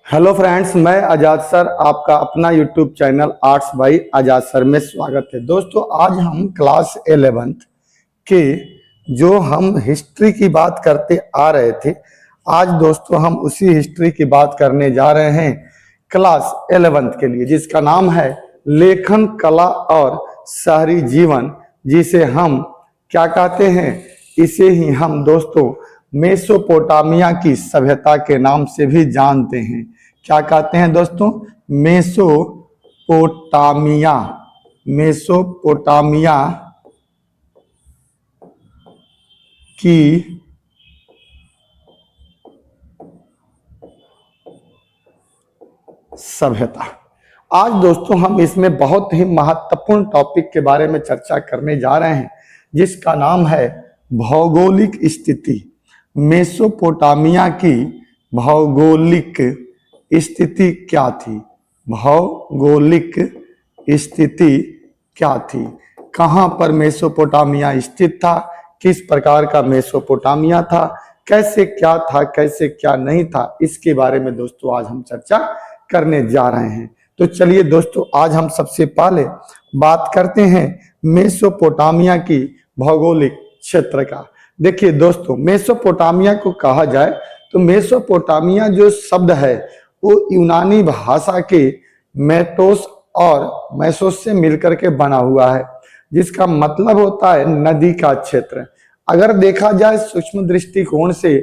Hello friends, मैं आजाद sir आपका अपना YouTube channel arts by Azad sir में स्वागत है। दोस्तों, आज हम क्लास 11th के जो हम हिस्ट्री की बात करते आ रहे थे, आज दोस्तों हम उसी हिस्ट्री की बात करने जा रहे हैं क्लास 11th के लिए, जिसका नाम है लेखन कला और शहरी जीवन, जिसे हम क्या कहते हैं, इसे ही हम दोस्तों मेसोपोटामिया की सभ्यता के नाम से भी जानते हैं। क्या कहते हैं दोस्तों? मेसोपोटामिया। मेसोपोटामिया की सभ्यता। आज दोस्तों हम इसमें बहुत ही महत्वपूर्ण टॉपिक के बारे में चर्चा करने जा रहे हैं, जिसका नाम है भौगोलिक स्थिति। मेसोपोटामिया की भौगोलिक स्थिति क्या थी? भौगोलिक स्थिति क्या थी? कहाँ पर मेसोपोटामिया स्थित था? किस प्रकार का मेसोपोटामिया था? कैसे क्या था, कैसे क्या नहीं था, इसके बारे में दोस्तों आज हम चर्चा करने जा रहे हैं। तो चलिए दोस्तों, आज हम सबसे पहले बात करते हैं मेसोपोटामिया की भौगोलिक क्षेत्र का। देखिए दोस्तों, मेसोपोटामिया को कहा जाए तो मेसोपोटामिया जो शब्द है वो यूनानी भाषा के मेटोस और मैसोस से मिलकर के बना हुआ है, जिसका मतलब होता है नदी का क्षेत्र। अगर देखा जाए सूक्ष्म दृष्टिकोण से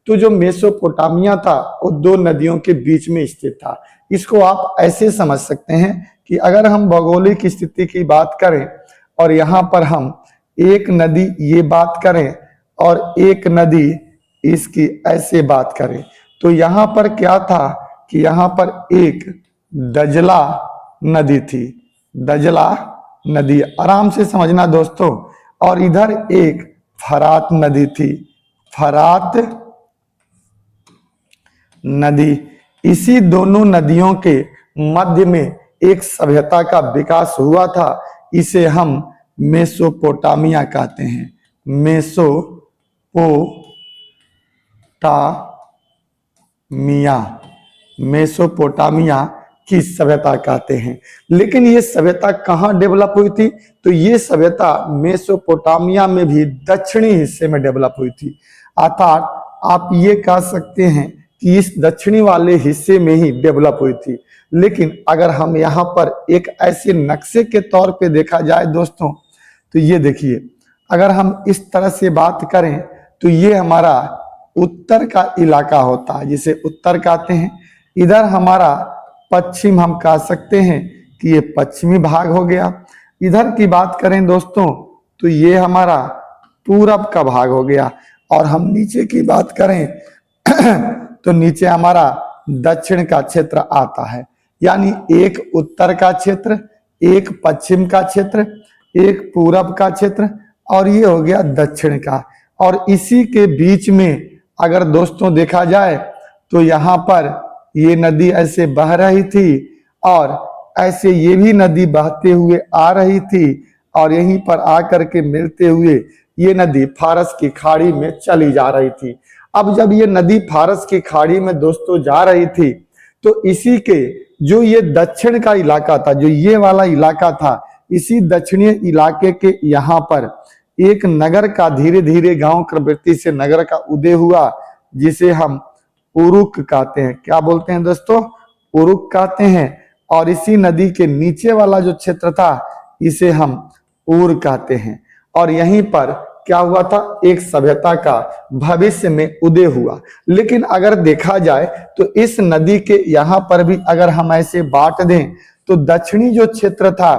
तो जो मेसोपोटामिया था वो दो नदियों के बीच में स्थित था। इसको आप ऐसे समझ सकते हैं कि अगर हम भौगोलिक स्थिति की बात करें और यहाँ पर हम एक नदी ये बात करें और एक नदी इसकी ऐसे बात करें, तो यहाँ पर क्या था कि यहाँ पर एक दजला नदी थी। दजला नदी, आराम से समझना दोस्तों। और इधर एक फरात नदी थी। फरात नदी। इसी दोनों नदियों के मध्य में एक सभ्यता का विकास हुआ था। इसे हम मेसोपोटामिया कहते हैं। मेसोपोटामिया की सभ्यता कहते हैं। लेकिन ये सभ्यता कहाँ डेवलप हुई थी? तो ये सभ्यता मेसोपोटामिया में भी दक्षिणी हिस्से में डेवलप हुई थी। अर्थात आप ये कह सकते हैं कि इस दक्षिणी वाले हिस्से में ही डेवलप हुई थी। लेकिन अगर हम यहाँ पर एक ऐसे नक्शे के तौर पे देखा जाए दोस्तों, तो ये देखिए, अगर हम इस तरह से बात करें तो ये हमारा उत्तर का इलाका होता है, जिसे उत्तर कहते हैं। इधर हमारा पश्चिम, हम कह सकते हैं कि ये पश्चिमी भाग हो गया। इधर की बात करें दोस्तों तो ये हमारा पूरब का भाग हो गया। और हम नीचे की बात करें तो नीचे हमारा दक्षिण का क्षेत्र आता है। यानी एक उत्तर का क्षेत्र, एक पश्चिम का क्षेत्र, एक पूरब का क्षेत्र और ये हो गया दक्षिण का। और इसी के बीच में अगर दोस्तों देखा जाए तो यहाँ पर ये नदी ऐसे बह रही थी और ऐसे ये भी नदी बहते हुए आ रही थी और यहीं पर आकर के मिलते हुए ये नदी फारस की खाड़ी में चली जा रही थी। अब जब ये नदी फारस की खाड़ी में दोस्तों जा रही थी तो इसी के जो ये दक्षिण का इलाका था, जो ये वाला इलाका था, इसी दक्षिणी इलाके के यहाँ पर एक नगर का धीरे धीरे गांव प्रवृत्ति से नगर का उदय हुआ, जिसे हम उरुक कहते हैं। क्या बोलते हैं दोस्तों? उरुक कहते हैं। और इसी नदी के नीचे वाला जो क्षेत्र था इसे हम ऊर कहते हैं। और यहीं पर क्या हुआ था, एक सभ्यता का भविष्य में उदय हुआ। लेकिन अगर देखा जाए तो इस नदी के यहाँ पर भी अगर हम ऐसे बांट दें तो दक्षिणी जो क्षेत्र था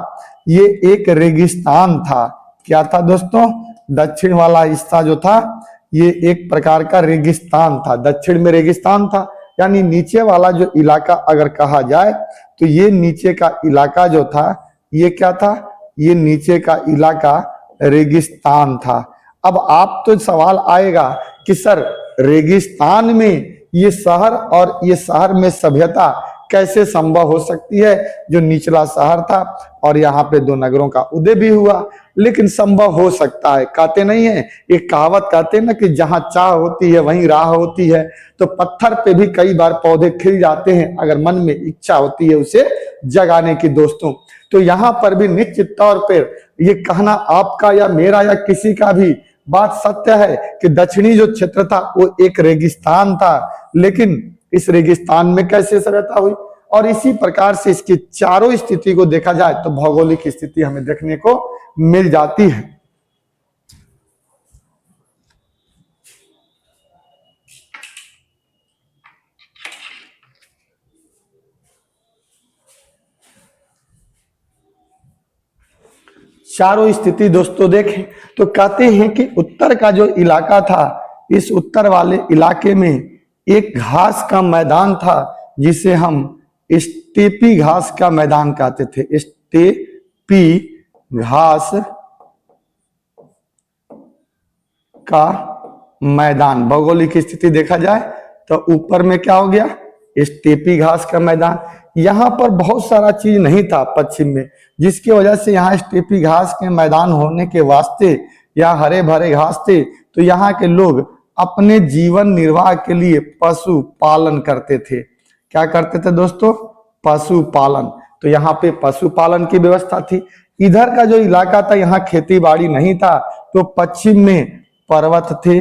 ये एक रेगिस्तान था। क्या था दोस्तों? दक्षिण वाला हिस्सा जो था ये एक प्रकार का रेगिस्तान था। दक्षिण में रेगिस्तान था, यानी नीचे वाला जो इलाका अगर कहा जाए तो ये नीचे का इलाका जो था ये क्या था? ये नीचे का इलाका रेगिस्तान था। अब आप तो सवाल आएगा कि सर रेगिस्तान में ये शहर और ये शहर में सभ्यता कैसे संभव हो सकती है? जो निचला शहर था और यहाँ पे दो नगरों का उदय भी हुआ, लेकिन संभव हो सकता है। कहते नहीं है, एक कहावत कहते हैं ना कि जहां चाह होती है वहीं राह होती है। तो पत्थर पे भी कई बार पौधे खिल जाते हैं अगर मन में इच्छा होती है उसे जगाने की दोस्तों। तो यहाँ पर भी निश्चित तौर पर ये कहना आपका या मेरा या किसी का भी बात सत्य है कि दक्षिणी जो क्षेत्र था वो एक रेगिस्तान था, लेकिन इस रेगिस्तान में कैसे सभ्यता हुई? और इसी प्रकार से इसकी चारों स्थिति को देखा जाए तो भौगोलिक स्थिति हमें देखने को मिल जाती है। चारों स्थिति दोस्तों देखें तो कहते हैं कि उत्तर का जो इलाका था, इस उत्तर वाले इलाके में एक घास का मैदान था जिसे हम स्टेपी घास का मैदान कहते थे। स्टेपी घास का मैदान, भौगोलिक स्थिति देखा जाए तो ऊपर में क्या हो गया? स्टेपी घास का मैदान। यहाँ पर बहुत सारा चीज नहीं था पश्चिम में, जिसकी वजह से यहाँ स्टेपी घास के मैदान होने के वास्ते या हरे भरे घास थे, तो यहाँ के लोग अपने जीवन निर्वाह के लिए पशु पालन करते थे। क्या करते थे दोस्तों? पशु पालन। तो यहाँ पे पशुपालन की व्यवस्था थी। इधर का जो इलाका था यहाँ खेती बाड़ी नहीं था, तो पश्चिम में पर्वत थे,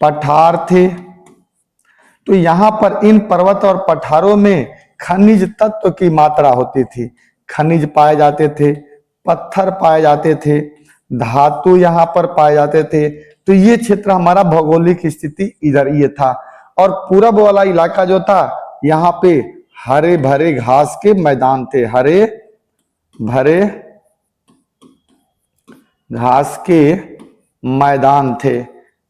पठार थे। तो यहाँ पर इन पर्वत और पठारों में खनिज तत्व की मात्रा होती थी, खनिज पाए जाते थे, पत्थर पाए जाते थे, धातु यहाँ पर पाए जाते थे। तो ये क्षेत्र हमारा भौगोलिक स्थिति इधर ये था। और पूरब वाला इलाका जो था यहाँ पे हरे भरे घास के मैदान थे, हरे भरे घास के मैदान थे।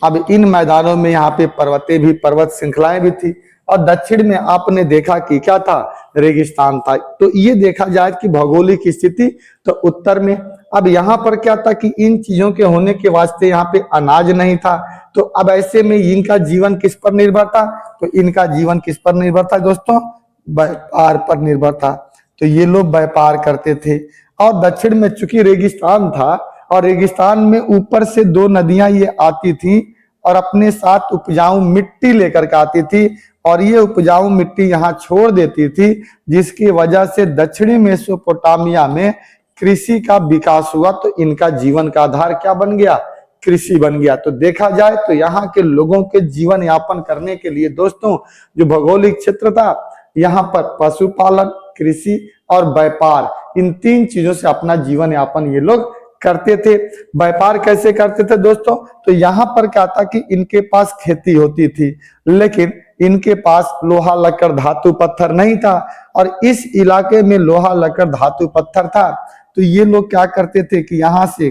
अब इन मैदानों में यहाँ पे पर्वतें भी, पर्वत श्रृंखलाएं भी थी। और दक्षिण में आपने देखा कि क्या था? रेगिस्तान था। तो ये देखा जाए कि भौगोलिक स्थिति तो उत्तर में। अब यहाँ पर क्या था कि इन चीजों के होने के वास्ते यहाँ पे अनाज नहीं था। तो अब ऐसे में इनका जीवन किस पर निर्भर था? तो इनका जीवन किस पर निर्भर था दोस्तों? व्यापार पर निर्भर था। तो ये लोग व्यापार करते थे। और दक्षिण में चूंकि रेगिस्तान था और रेगिस्तान में ऊपर से दो नदियां ये आती थी और अपने साथ उपजाऊ मिट्टी लेकर के आती थी, और ये उपजाऊ मिट्टी यहाँ छोड़ देती थी, जिसकी वजह से दक्षिणी मेसोपोटामिया में कृषि का विकास हुआ। तो इनका जीवन का आधार क्या बन गया? कृषि बन गया। तो देखा जाए तो यहाँ के लोगों के जीवन यापन करने के लिए दोस्तों जो भौगोलिक क्षेत्र था, यहाँ पर पशुपालन, कृषि और व्यापार, इन तीन चीजों से अपना जीवन यापन ये लोग करते थे। व्यापार कैसे करते थे दोस्तों? तो यहाँ पर क्या था कि इनके पास खेती होती थी, लेकिन इनके पास लोहा लक्कड़ धातु पत्थर नहीं था। और इस इलाके में लोहा लक्कड़ धातु पत्थर था। तो ये लोग क्या करते थे कि यहाँ से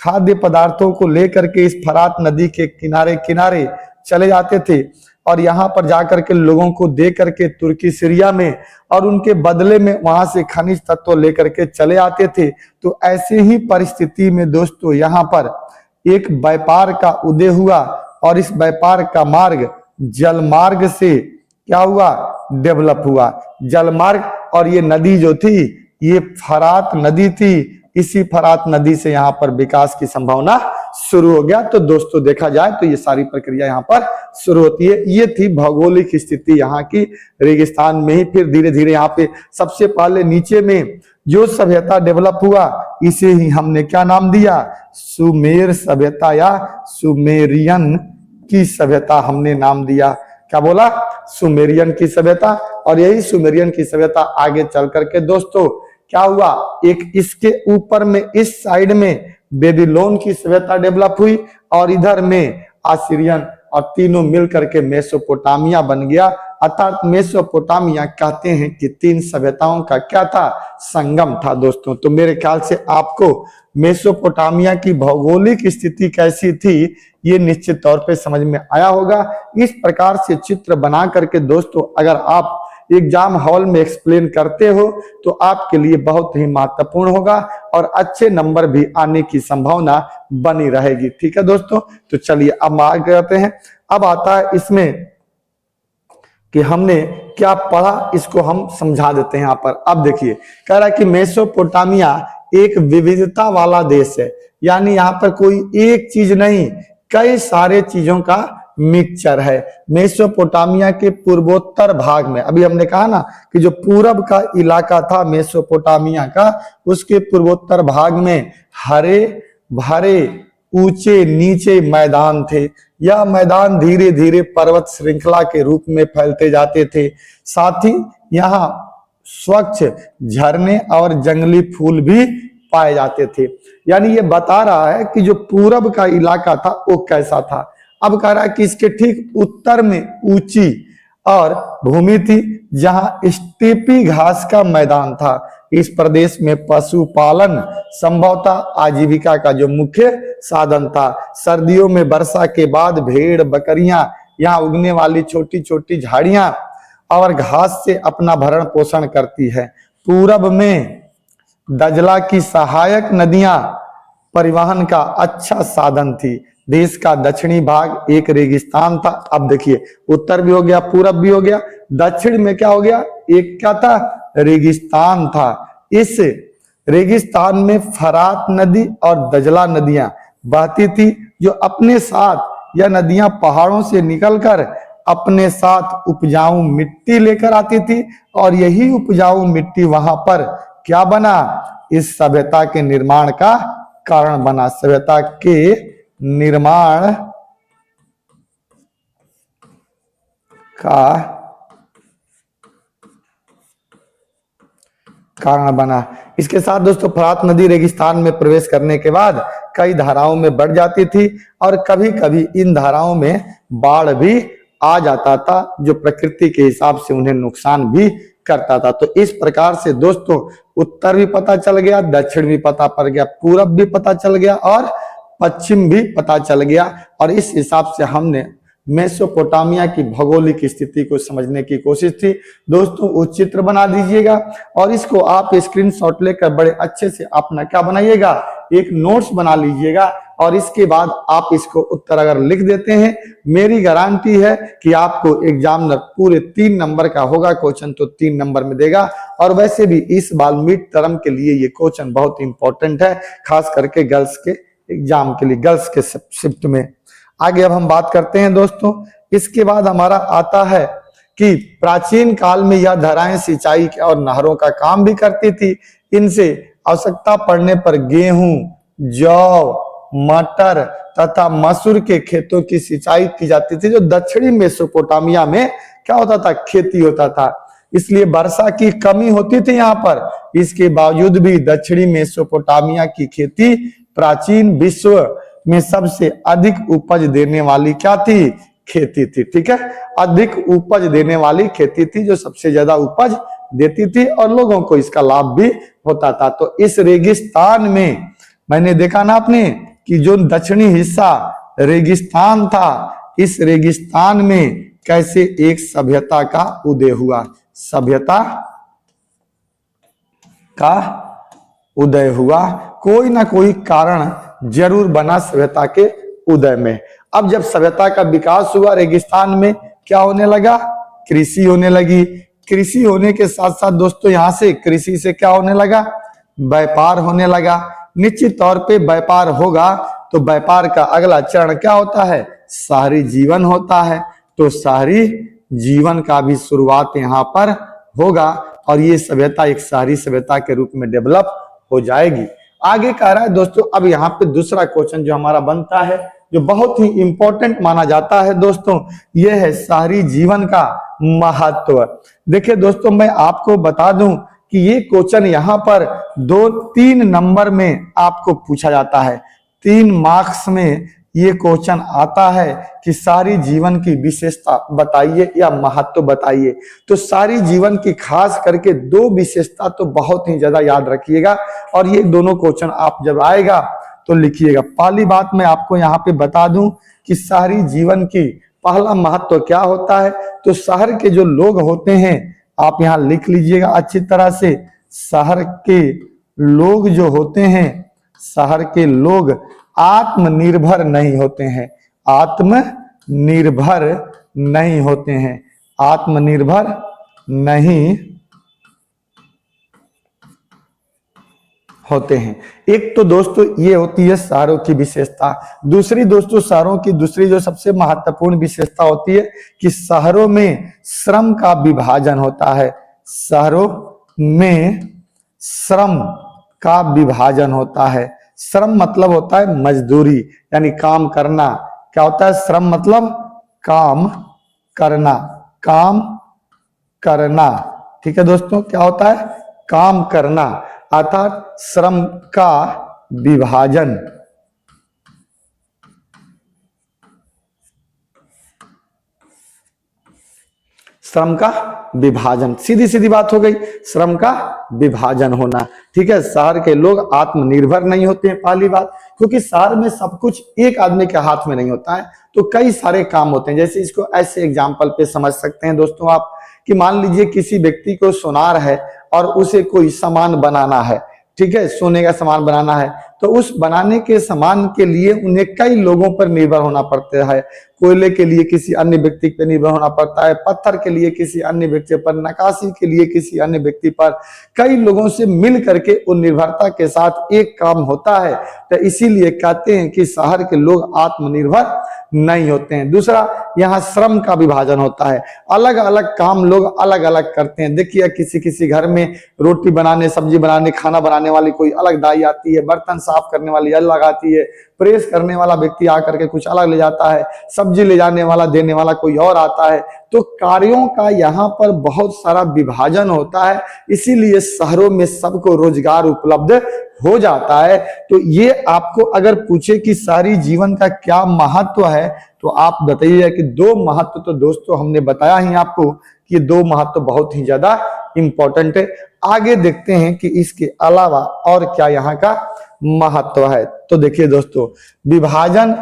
खाद्य पदार्थों को लेकर के इस फरात नदी के किनारे किनारे चले जाते थे और यहाँ पर जाकर के लोगों को दे करके तुर्की सीरिया में, और उनके बदले में वहां से खनिज तत्व लेकर के चले आते थे। तो ऐसे ही परिस्थिति में दोस्तों यहाँ पर एक व्यापार का उदय हुआ, और इस व्यापार का मार्ग जल मार्ग से क्या हुआ? डेवलप हुआ। जल मार्ग, और ये नदी जो थी ये फरात नदी थी। इसी फरात नदी से यहाँ पर विकास की संभावना शुरू हो गया। तो दोस्तों देखा जाए तो ये सारी प्रक्रिया यहाँ पर शुरू होती है। ये थी भौगोलिक स्थिति यहाँ की रेगिस्तान में ही। फिर धीरे धीरे यहाँ पे सबसे पहले नीचे में जो सभ्यता डेवलप हुआ, इसे ही हमने क्या नाम दिया? सुमेर सभ्यता या सुमेरियन की सभ्यता हमने नाम दिया। क्या बोला? सुमेरियन की सभ्यता। और यही सुमेरियन की सभ्यता आगे चल करके दोस्तों क्या हुआ? एक इसके ऊपर में इस साइड में बेबीलोन की सभ्यता डेवलप हुई, और इधर में आसिरियन, और तीनों मिलकर के मेसोपोटामिया बन गया। अर्थात मेसोपोटामिया कहते हैं कि तीन सभ्यताओं का क्या था? संगम था दोस्तों। तो मेरे ख्याल से आपको मेसोपोटामिया की भौगोलिक स्थिति कैसी थी ये निश्चित तौर पे समझ में आया होगा। इस प्रकार से चित्र बना करके दोस्तों अगर आप एग्जाम हॉल में एक्सप्लेन करते हो तो आपके लिए बहुत ही महत्वपूर्ण होगा और अच्छे नंबर भी आने की संभावना बनी रहेगी। ठीक है दोस्तों, तो चलिए अब आगे करते हैं। अब आता है इसमें कि हमने क्या पढ़ा इसको हम समझा देते हैं यहाँ पर। अब देखिए, कह रहा है कि मेसोपोटामिया एक विविधता वाला देश है, यानी यहाँ पर कोई एक चीज नहीं, कई सारे चीजों का मिक्सचर है। मेसोपोटामिया के पूर्वोत्तर भाग में, अभी हमने कहा ना कि जो पूरब का इलाका था मेसोपोटामिया का, उसके पूर्वोत्तर भाग में हरे भरे ऊंचे नीचे मैदान थे। यह मैदान धीरे धीरे पर्वत श्रृंखला के रूप में फैलते जाते थे। साथ ही यहाँ स्वच्छ झरने और जंगली फूल भी पाए जाते थे। यानी ये बता रहा है कि जो पूरब का इलाका था वो कैसा था। अब कह रहा है कि इसके ठीक उत्तर में ऊंची और भूमि थी जहां स्टेपी घास का मैदान था। इस प्रदेश में पशुपालन संभवतः आजीविका का जो मुख्य साधन था। सर्दियों में वर्षा के बाद भेड़ बकरियां, यहाँ उगने वाली छोटी छोटी झाड़ियां और घास से अपना भरण पोषण करती है। पूरब में दजला की सहायक नदियां परिवहन का अच्छा साधन थी। देश का दक्षिणी भाग एक रेगिस्तान था। अब देखिए, उत्तर भी हो गया, पूरब भी हो गया, दक्षिण में क्या हो गया, एक क्या था, रेगिस्तान था। इस रेगिस्तान में फरात नदी और दजला नदियां बहती थी, जो अपने साथ, यह नदियां पहाड़ों से निकलकर अपने साथ उपजाऊ मिट्टी लेकर आती थी, और यही उपजाऊ मिट्टी वहां पर क्या बना, इस सभ्यता के निर्माण का कारण बना। सभ्यता के निर्माण का कारण बना। इसके साथ दोस्तों फरात नदी रेगिस्तान में प्रवेश करने के बाद कई धाराओं में बढ़ जाती थी, और कभी कभी इन धाराओं में बाढ़ भी आ जाता था, जो प्रकृति के हिसाब से उन्हें नुकसान भी करता था। तो इस प्रकार से दोस्तों उत्तर भी पता चल गया, दक्षिण भी पता पड़ गया, पूरब भी पता चल गया और पश्चिम भी पता चल गया। और इस हिसाब से हमने मेसोपोटामिया की भौगोलिक स्थिति को समझने की कोशिश थी। दोस्तों वो चित्र बना दीजिएगा और इसको आप स्क्रीनशॉट लेकर बड़े अच्छे से अपना क्या बनाइएगा, एक नोट्स बना लीजिएगा, और इसके बाद आप इसको उत्तर अगर लिख देते हैं, मेरी गारंटी है कि आपको एग्जामिनर पूरे 3 नंबर का होगा क्वेश्चन, तो 3 नंबर में देगा। और वैसे भी इस बार मिड टर्म के लिए ये क्वेश्चन बहुत इंपॉर्टेंट है, खास करके गर्ल्स के एग्जाम के लिए, गर्ल्स के शिफ्ट में। आगे अब हम बात करते हैं दोस्तों, इसके बाद हमारा आता है कि प्राचीन काल में यह धाराएं सिंचाई और नहरों का काम भी करती थी। इनसे आवश्यकता पड़ने पर गेहूं, जौ, मटर तथा मसूर के खेतों की सिंचाई की जाती थी, जो दक्षिणी मेसोपोटामिया में क्या होता था, खेती होता था। इसलिए वर्षा की कमी होती थी यहाँ पर। इसके बावजूद भी दक्षिणी मेसोपोटामिया की खेती प्राचीन विश्व में सबसे अधिक उपज देने वाली क्या थी, खेती थी। ठीक है, अधिक उपज देने वाली खेती थी, जो सबसे ज्यादा उपज देती थी और लोगों को इसका लाभ भी होता था। तो इस रेगिस्तान में मैंने देखा ना आपने कि जो दक्षिणी हिस्सा रेगिस्तान था, इस रेगिस्तान में कैसे एक सभ्यता का उदय हुआ, सभ्यता का उदय हुआ। कोई ना कोई कारण जरूर बना सभ्यता के उदय में। अब जब सभ्यता का विकास हुआ, रेगिस्तान में क्या होने लगा, कृषि होने लगी। कृषि होने के साथ साथ दोस्तों यहाँ से कृषि से क्या होने लगा, व्यापार होने लगा। निश्चित तौर पे व्यापार होगा तो व्यापार का अगला चरण क्या होता है, शहरी जीवन होता है। तो शहरी जीवन का भी शुरुआत यहाँ पर होगा और ये सभ्यता एक शहरी सभ्यता के रूप में डेवलप हो जाएगी। आगे कह रहा है दोस्तों, अब यहाँ पे दूसरा क्वेश्चन जो हमारा बनता है, जो बहुत ही इंपॉर्टेंट माना जाता है दोस्तों, यह है शहरी जीवन का महत्व। देखिए दोस्तों, मैं आपको बता दूं कि ये क्वेश्चन यहाँ पर 2-3 नंबर में आपको पूछा जाता है। 3 मार्क्स में ये क्वेश्चन आता है कि शहरी जीवन की विशेषता बताइए या महत्व बताइए। तो शहरी जीवन की खास करके 2 विशेषता तो बहुत ही ज्यादा याद रखिएगा, और ये दोनों क्वेश्चन आप जब आएगा तो लिखिएगा। पहली बात मैं आपको यहाँ पे बता दूं कि शहरी जीवन की पहला महत्व क्या होता है। तो शहर के जो लोग होते हैं, आप यहाँ लिख लीजिएगा अच्छी तरह से, शहर के लोग जो होते हैं, शहर के लोग आत्मनिर्भर नहीं होते हैं, आत्मनिर्भर नहीं होते हैं, आत्मनिर्भर नहीं होते हैं। एक तो दोस्तों ये होती है शहरों की विशेषता। दूसरी दोस्तों शहरों की दूसरी जो सबसे महत्वपूर्ण विशेषता होती है कि शहरों में श्रम का विभाजन होता है। शहरों में श्रम का विभाजन होता है। श्रम मतलब होता है मजदूरी, यानी काम करना। क्या होता है श्रम मतलब? काम करना, काम करना। ठीक है दोस्तों, क्या होता है? काम करना, अर्थात श्रम का विभाजन। श्रम का विभाजन, सीधी सीधी बात हो गई, श्रम का विभाजन होना। ठीक है, शहर के लोग आत्मनिर्भर नहीं होते हैं, पहली बात, क्योंकि शहर में सब कुछ एक आदमी के हाथ में नहीं होता है, तो कई सारे काम होते हैं। जैसे इसको ऐसे एग्जाम्पल पे समझ सकते हैं दोस्तों आप, कि मान लीजिए किसी व्यक्ति को सोनार है और उसे कोई सामान बनाना है। ठीक है, सोने का सामान बनाना है, तो उस बनाने के सामान के लिए उन्हें कई लोगों पर निर्भर होना पड़ता है। कोयले के लिए किसी अन्य व्यक्ति पर निर्भर होना पड़ता है, पत्थर के लिए किसी अन्य व्यक्ति पर, नक्काशी के लिए किसी अन्य व्यक्ति पर। कई लोगों से मिल करके उन निर्भरता के साथ एक काम होता है। तो इसीलिए कहते हैं कि शहर के लोग आत्मनिर्भर नहीं होते हैं। दूसरा, यहाँ श्रम का विभाजन होता है, अलग अलग काम लोग अलग अलग करते हैं। देखिए किसी किसी घर में रोटी बनाने, सब्जी बनाने, खाना बनाने वाली कोई अलग दाई आती है, बर्तन साफ करने वाली अलग आती है, प्रेस करने वाला व्यक्ति आकर के कुछ अलग ले जाता है, सब्जी ले जाने वाला, देने वाला कोई और आता है। तो कार्यों का यहाँ पर बहुत सारा विभाजन होता है, इसीलिए शहरों में सबको रोजगार उपलब्ध हो जाता है। तो ये आपको अगर पूछे कि शहरी जीवन का क्या महत्व है, तो आप बताइए कि दो महत्व तो दोस्तों हमने बताया ही आपको कि दो महत्व बहुत ही ज्यादा इंपॉर्टेंट है। आगे देखते हैं कि इसके अलावा और क्या यहाँ का महत्व है। तो देखिए दोस्तों, विभाजन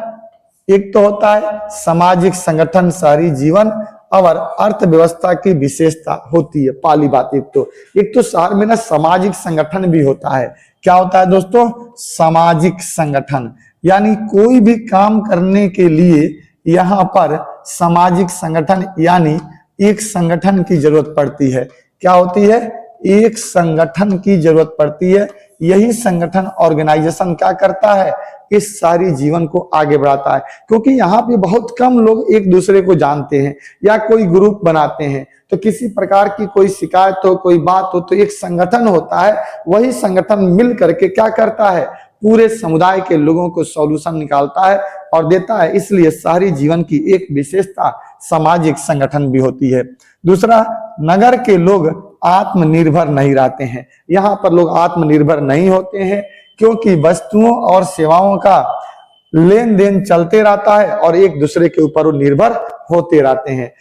एक तो होता है सामाजिक संगठन, शहरी जीवन और अर्थव्यवस्था की विशेषता होती है। पहली बात, एक तो शहर में ना सामाजिक संगठन भी होता है। क्या होता है दोस्तों? सामाजिक संगठन, यानी कोई भी काम करने के लिए यहाँ पर सामाजिक संगठन यानी एक संगठन की जरूरत पड़ती है। क्या होती है? एक संगठन की जरूरत पड़ती है। यही संगठन, ऑर्गेनाइजेशन क्या करता है? इस सारी जीवन को आगे बढ़ाता है, क्योंकि यहाँ पे बहुत कम लोग एक दूसरे को जानते हैं या कोई ग्रुप बनाते हैं। तो किसी प्रकार की कोई शिकायत हो, कोई बात हो, तो एक संगठन होता है, वही संगठन मिल करके क्या करता है? पूरे समुदाय के लोगों को सॉल्यूशन निकालता है और देता है। इसलिए शहरी जीवन की एक विशेषता सामाजिक संगठन भी होती है। दूसरा, नगर के लोग आत्मनिर्भर नहीं रहते हैं। यहाँ पर लोग आत्मनिर्भर नहीं होते हैं, क्योंकि वस्तुओं और सेवाओं का लेन देन चलते रहता है और एक दूसरे के ऊपर वो निर्भर होते रहते हैं।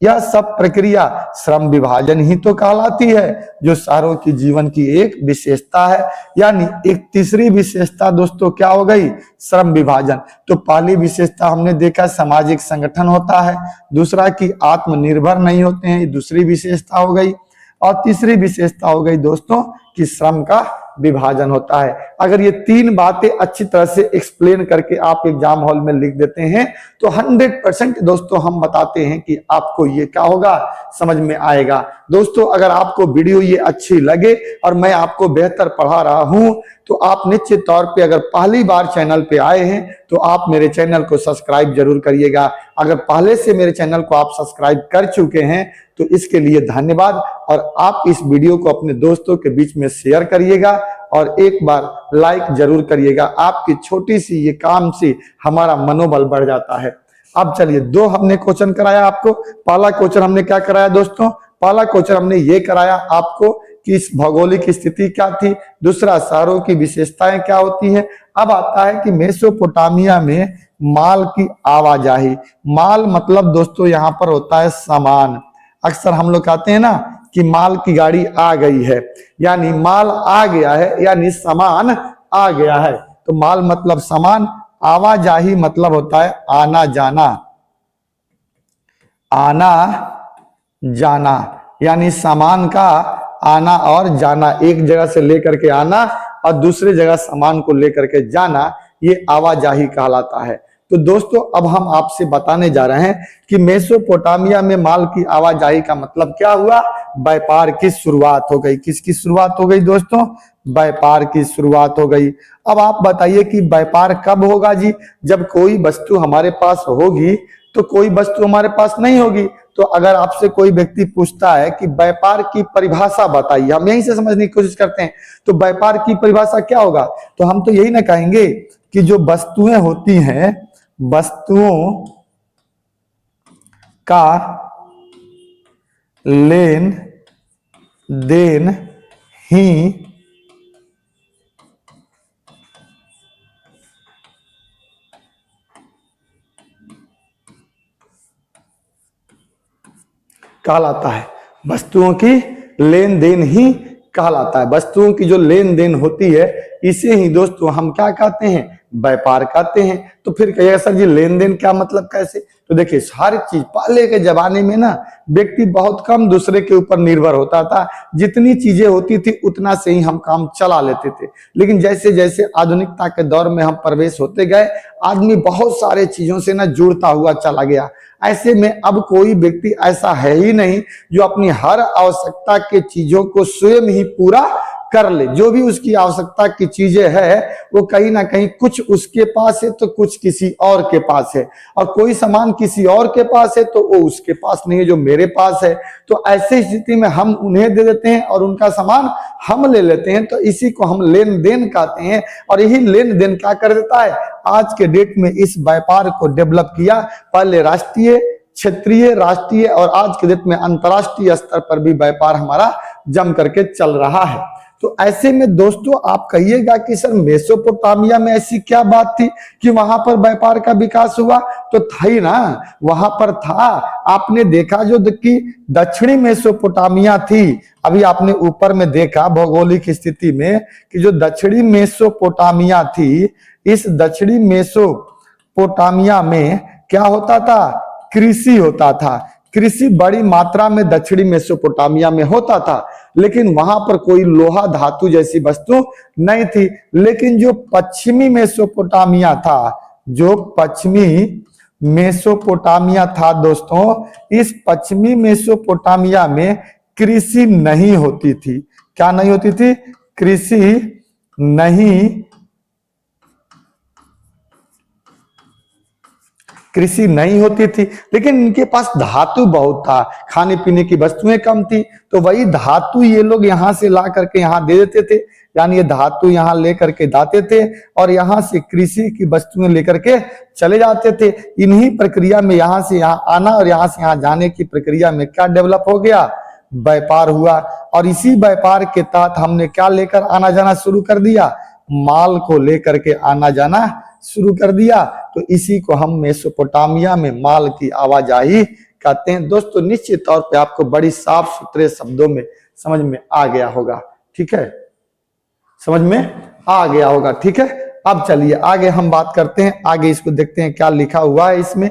यह सब प्रक्रिया श्रम विभाजन ही तो कहलाती है, जो शहरों की जीवन की एक विशेषता है। यानी एक तीसरी विशेषता दोस्तों क्या हो गई? श्रम विभाजन। तो पहली विशेषता हमने देखा सामाजिक संगठन होता है, दूसरा कि आत्मनिर्भर नहीं होते हैं, दूसरी विशेषता हो गई, और तीसरी विशेषता हो गई दोस्तों कि श्रम का विभाजन होता है। अगर ये तीन बातें अच्छी तरह से एक्सप्लेन करके आप एग्जाम हॉल में लिख देते हैं, तो 100% दोस्तों हम बताते हैं कि आपको ये क्या होगा? समझ में आएगा। दोस्तों अगर आपको वीडियो ये अच्छी लगे और मैं आपको बेहतर पढ़ा रहा हूं, तो आप निश्चित तौर पे अगर पहली बार चैनल पे आए हैं तो आप मेरे चैनल को सब्सक्राइब जरूर करिएगा। अगर पहले से मेरे चैनल को आप सब्सक्राइब कर चुके हैं तो इसके लिए धन्यवाद, और आप इस वीडियो को अपने दोस्तों के बीच में शेयर करिएगा और एक बार लाइक जरूर करिएगा। आपकी छोटी सी ये काम से हमारा मनोबल बढ़ जाता है। अब चलिए, दो हमने क्वेश्चन कराया आपको। पहला क्वेश्चन हमने क्या कराया दोस्तों? पहला क्वेश्चन हमने ये कराया आपको कि इस भौगोलिक स्थिति क्या थी, दूसरा शहरों की विशेषताएं क्या होती हैं। अब आता है कि मेसोपोटामिया में माल की आवाजाही। माल मतलब दोस्तों यहाँ पर होता है सामान। अक्सर हम लोग कहते हैं ना कि माल की गाड़ी आ गई है, यानी माल आ गया है, यानी सामान आ गया है। तो माल मतलब सामान, आवाजाही मतलब होता है आना जाना। आना जाना यानी सामान का आना और जाना, एक जगह से लेकर के आना और दूसरी जगह सामान को लेकर के जाना, ये आवाजाही कहलाता है। तो दोस्तों अब हम आपसे बताने जा रहे हैं कि मेसोपोटामिया में माल की आवाजाही का मतलब क्या हुआ। व्यापार की शुरुआत हो गई। किसकी शुरुआत हो गई दोस्तों? व्यापार की शुरुआत हो गई। अब आप बताइए कि व्यापार कब होगा जी? जब कोई वस्तु हमारे पास होगी तो कोई वस्तु हमारे पास नहीं होगी। तो अगर आपसे कोई व्यक्ति पूछता है कि व्यापार की परिभाषा बताइए, हम यहीं से समझने की कोशिश करते हैं, तो व्यापार की परिभाषा क्या होगा? तो हम तो यही ना कहेंगे कि जो वस्तुएं होती हैं, वस्तुओं का लेन देन ही कहलाता है। वस्तुओं की लेन देन ही कहलाता है। वस्तुओं की जो लेन देन होती है इसे ही दोस्तों हम क्या कहते हैं? व्यापार कहते हैं। तो फिर कहिएगा सर जी लेन देन क्या मतलब कैसे? तो देखिए हर चीज पहले के जमाने में ना व्यक्ति बहुत कम दूसरे के ऊपर निर्भर होता था। जितनी चीजें होती थी उतना से ही हम काम चला लेते थे। लेकिन जैसे जैसे आधुनिकता के दौर में हम प्रवेश होते गए, आदमी बहुत सारे चीजों से ना जुड़ता हुआ चला गया। ऐसे में अब कोई व्यक्ति ऐसा है ही नहीं जो अपनी हर आवश्यकता के चीजों को स्वयं ही पूरा कर ले। जो भी उसकी आवश्यकता की चीजें है वो कहीं ना कहीं कुछ उसके पास है तो कुछ किसी और के पास है, और कोई सामान किसी और के पास है तो वो उसके पास नहीं है जो मेरे पास है। तो ऐसी स्थिति में हम उन्हें दे देते हैं और उनका सामान हम ले लेते हैं। तो इसी को हम लेन देन कहते हैं। और यही लेन देन क्या कर देता है? आज के डेट में इस व्यापार को डेवलप किया। पहले राष्ट्रीय, क्षेत्रीय, राष्ट्रीय और आज के डेट में अंतरराष्ट्रीय स्तर पर भी व्यापार हमारा जम करके चल रहा है। तो ऐसे में दोस्तों आप कहिएगा कि सर मेसोपोटामिया में ऐसी क्या बात थी कि वहां पर व्यापार का विकास हुआ? तो था ही ना, वहां पर था। आपने देखा जो कि दक्षिणी मेसोपोटामिया थी, अभी आपने ऊपर में देखा भौगोलिक स्थिति में कि जो दक्षिणी मेसोपोटामिया थी, इस दक्षिणी मेसोपोटामिया में क्या होता था? कृषि होता था। कृषि बड़ी मात्रा में दक्षिणी मेसोपोटामिया में होता था, लेकिन वहां पर कोई लोहा धातु जैसी वस्तु नहीं थी। लेकिन जो पश्चिमी मेसोपोटामिया था, जो पश्चिमी मेसोपोटामिया था दोस्तों, इस पश्चिमी मेसोपोटामिया में कृषि नहीं होती थी। क्या नहीं होती थी? कृषि नहीं होती थी, लेकिन इनके पास धातु बहुत था। खाने पीने की वस्तुएं कम थी, तो वही धातु ये लोग यहाँ से ला करके यहाँ दे देते थे। यानी ये धातु यहाँ लेकर के दाते थे और यहाँ से कृषि की वस्तुएं लेकर के चले जाते थे। इन्हीं प्रक्रिया में यहाँ से यहाँ आना और यहाँ से यहाँ जाने की प्रक्रिया में क्या डेवलप हो गया? व्यापार हुआ। और इसी व्यापार के तहत हमने क्या लेकर आना जाना शुरू कर दिया? माल को लेकर के आना जाना शुरू कर दिया। तो इसी को हम मेसोपोटामिया में माल की आवाजाही कहते हैं। दोस्तों निश्चित तौर पे आपको बड़ी साफ सुथरे शब्दों में समझ में आ गया होगा, ठीक है? समझ में आ गया होगा, ठीक है? अब चलिए आगे हम बात करते हैं। आगे इसको देखते हैं क्या लिखा हुआ है इसमें।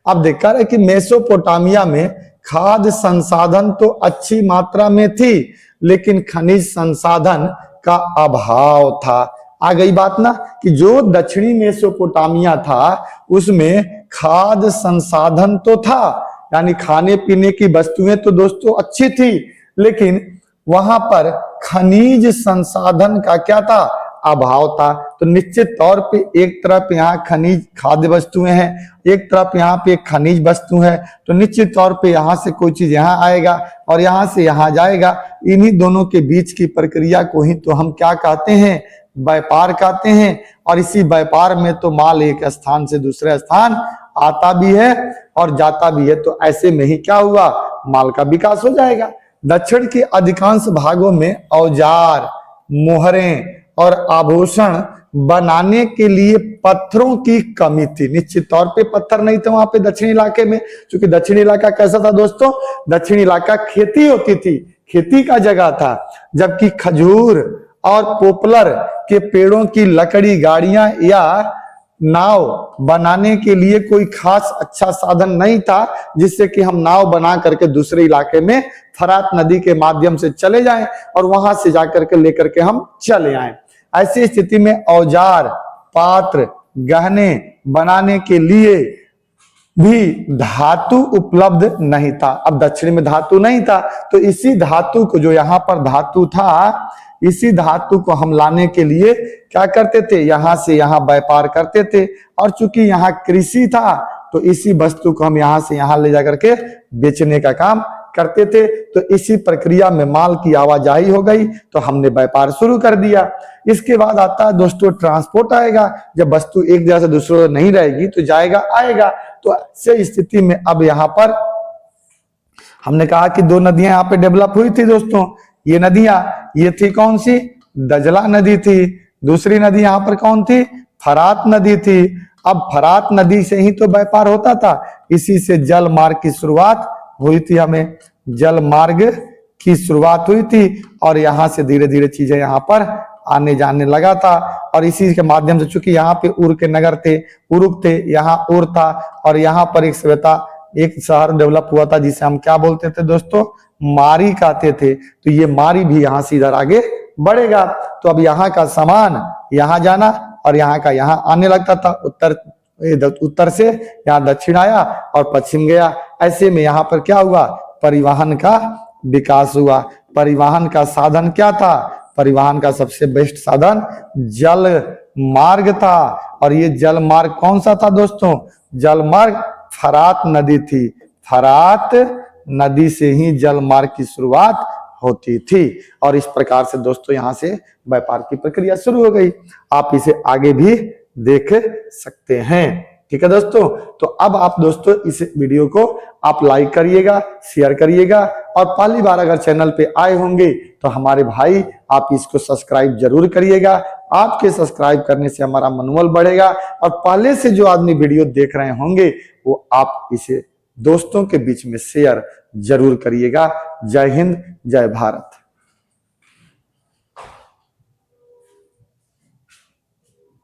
अब देखा है कि मेसोपोटामिया में खाद्य संसाधन तो अच्छी मात्रा में थी, लेकिन खनिज संसाधन का अभाव था। आ गई बात ना कि जो दक्षिणी मेसोपोटामिया था उसमें खाद्य संसाधन तो था, यानी खाने पीने की वस्तुएं तो दोस्तों अच्छी थी, लेकिन वहां पर खनिज संसाधन का क्या था? अभाव था। तो निश्चित तौर पे एक तरफ यहाँ खनिज खाद्य वस्तुएं हैं, एक तरफ यहाँ पे खनिज वस्तु है, तो निश्चित तौर पे यहाँ से कोई चीज यहाँ आएगा और यहाँ से यहाँ जाएगा। इन्हीं दोनों के बीच की प्रक्रिया को ही तो हम क्या कहते हैं? व्यापार कहते हैं। और इसी व्यापार में तो माल एक स्थान से दूसरे स्थान आता भी है और जाता भी है। तो ऐसे में ही क्या हुआ? माल का विकास हो जाएगा। दक्षिण के अधिकांश भागों में औजार, मोहरें और आभूषण बनाने के लिए पत्थरों की कमी थी। निश्चित तौर पे पत्थर नहीं थे वहां पे दक्षिणी इलाके में, क्योंकि दक्षिणी इलाका कैसा था दोस्तों? दक्षिणी इलाका खेती होती थी, खेती का जगह था। जबकि खजूर और पोपलर के पेड़ों की लकड़ी, गाड़ियां या नाव बनाने के लिए कोई खास अच्छा साधन नहीं था, जिससे कि हम नाव बना करके दूसरे इलाके में फरात नदी के माध्यम से चले जाएं और वहां से जाकर के लेकर के हम चले आएं। ऐसी स्थिति में औजार, पात्र, गहने बनाने के लिए भी धातु उपलब्ध नहीं था। अब दक्षिण में धातु नहीं था, तो इसी धातु को, जो यहाँ पर धातु था, इसी धातु को हम लाने के लिए क्या करते थे, यहां से यहां व्यापार करते थे। और चूंकि यहाँ कृषि था, तो इसी वस्तु को हम यहां से यहां ले जाकर के बेचने का काम करते थे। तो इसी प्रक्रिया में माल की आवाजाही हो गई, तो हमने व्यापार शुरू कर दिया। इसके बाद आता है दोस्तों ट्रांसपोर्ट आएगा। जब वस्तु एक जगह से दूसरे नहीं रहेगी तो जाएगा आएगा। तो ऐसे स्थिति में अब यहाँ पर हमने कहा कि दो नदियां यहाँ पे डेवलप हुई थी दोस्तों। ये नदियां, ये थी कौन सी, दजला नदी थी। दूसरी नदी यहाँ पर कौन थी, फरात नदी थी। अब फरात नदी से ही तो व्यापार होता था, इसी से जल मार्ग की शुरुआत हुई थी। हमें जल मार्ग की शुरुआत हुई थी और यहाँ से धीरे धीरे चीजें यहाँ पर आने जाने लगा था। और इसी के माध्यम से, चूंकि यहाँ पे उर के नगर थे, उरुक थे, यहाँ उर था, और यहाँ पर एक सभ्यता, एक शहर डेवलप हुआ था जिसे हम क्या बोलते थे दोस्तों, मारी कहते थे। तो ये मारी भी यहाँ से इधर आगे बढ़ेगा। तो अब यहाँ का सामान यहाँ जाना और यहाँ का यहाँ आने लगता था। उत्तर से यहाँ दक्षिण आया और पश्चिम गया। ऐसे में यहाँ पर क्या हुआ, परिवहन का विकास हुआ। परिवहन का साधन क्या था, परिवहन का सबसे बेस्ट साधन जल मार्ग था। और ये जल मार्ग कौन सा था दोस्तों, जल मार्ग फरात नदी थी। फरात नदी से ही जल मार्ग की शुरुआत होती थी। और इस प्रकार से दोस्तों यहाँ से व्यापार की प्रक्रिया शुरू हो गई। आप इसे आगे भी देख सकते हैं। ठीक है दोस्तों, तो अब आप दोस्तों इस वीडियो को आप लाइक करिएगा, शेयर करिएगा, और पहली बार अगर चैनल पे आए होंगे तो हमारे भाई आप इसको सब्सक्राइब जरूर करिएगा। आपके सब्सक्राइब करने से हमारा मनोबल बढ़ेगा, और पहले से जो आदमी वीडियो देख रहे होंगे वो आप इसे दोस्तों के बीच में शेयर जरूर करिएगा। जय हिंद, जय भारत।